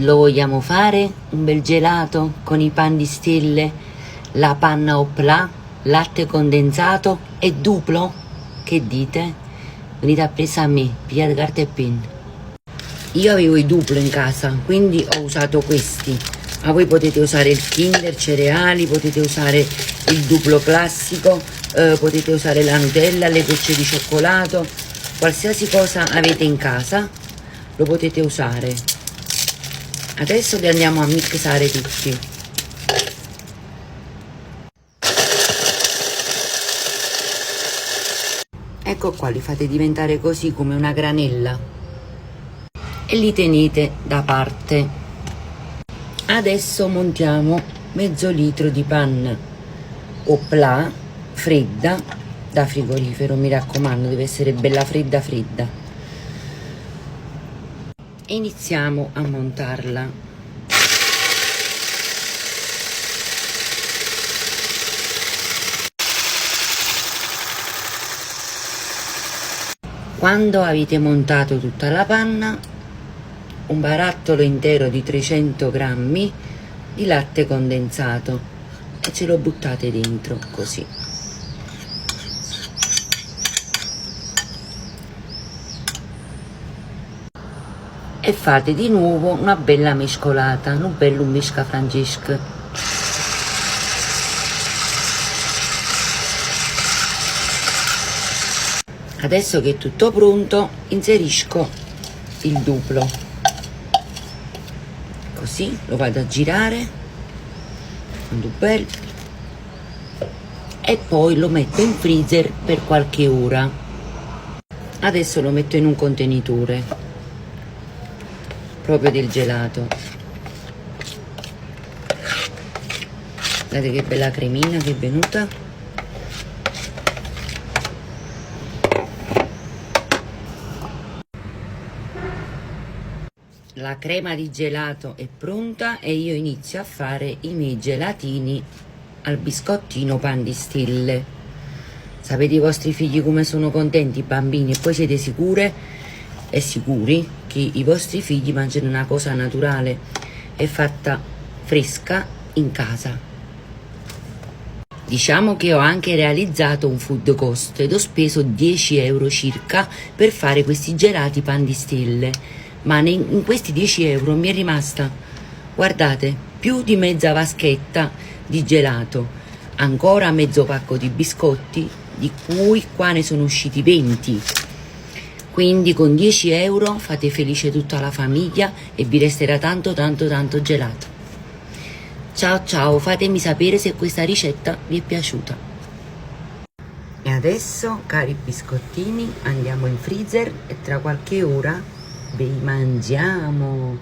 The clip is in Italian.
Lo vogliamo fare? Un bel gelato con i pan di stelle, la panna au plat, latte condensato e duplo? Che dite? Venite a presa a me, pigliate carta e penna. Io avevo i duplo in casa, quindi ho usato questi. Ma voi potete usare il Kinder cereali, potete usare il duplo classico, potete usare la Nutella, le gocce di cioccolato, qualsiasi cosa avete in casa lo potete usare. Adesso li andiamo a mixare tutti. Ecco qua, li fate diventare così come una granella e li tenete da parte. Adesso montiamo mezzo litro di panna au plat fredda da frigorifero, mi raccomando, deve essere bella fredda fredda. Iniziamo a montarla. Quando avete montato tutta la panna, un barattolo intero di 300 grammi di latte condensato e ce lo buttate dentro così. E fate di nuovo una bella mescolata, un bello misca Francesca. Adesso che è tutto pronto, inserisco il duplo. Così lo vado a girare, e poi lo metto in freezer per qualche ora. Adesso lo metto in un contenitore proprio del gelato. Guardate che bella cremina che è venuta. La crema di gelato è pronta e io inizio a fare i miei gelatini al biscottino pan di stelle. Sapete i vostri figli come sono contenti, bambini, e poi siete sicure e sicuri che i vostri figli mangiano una cosa naturale e fatta fresca in casa. Diciamo che ho anche realizzato un food cost ed ho speso 10 euro circa per fare questi gelati pan di stelle, ma in questi 10 euro mi è rimasta, guardate, più di mezza vaschetta di gelato, ancora mezzo pacco di biscotti, di cui qua ne sono usciti 20. Quindi con 10 euro fate felice tutta la famiglia e vi resterà tanto gelato. Ciao ciao, fatemi sapere se questa ricetta vi è piaciuta. E adesso, cari biscottini, andiamo in freezer e tra qualche ora ve li mangiamo.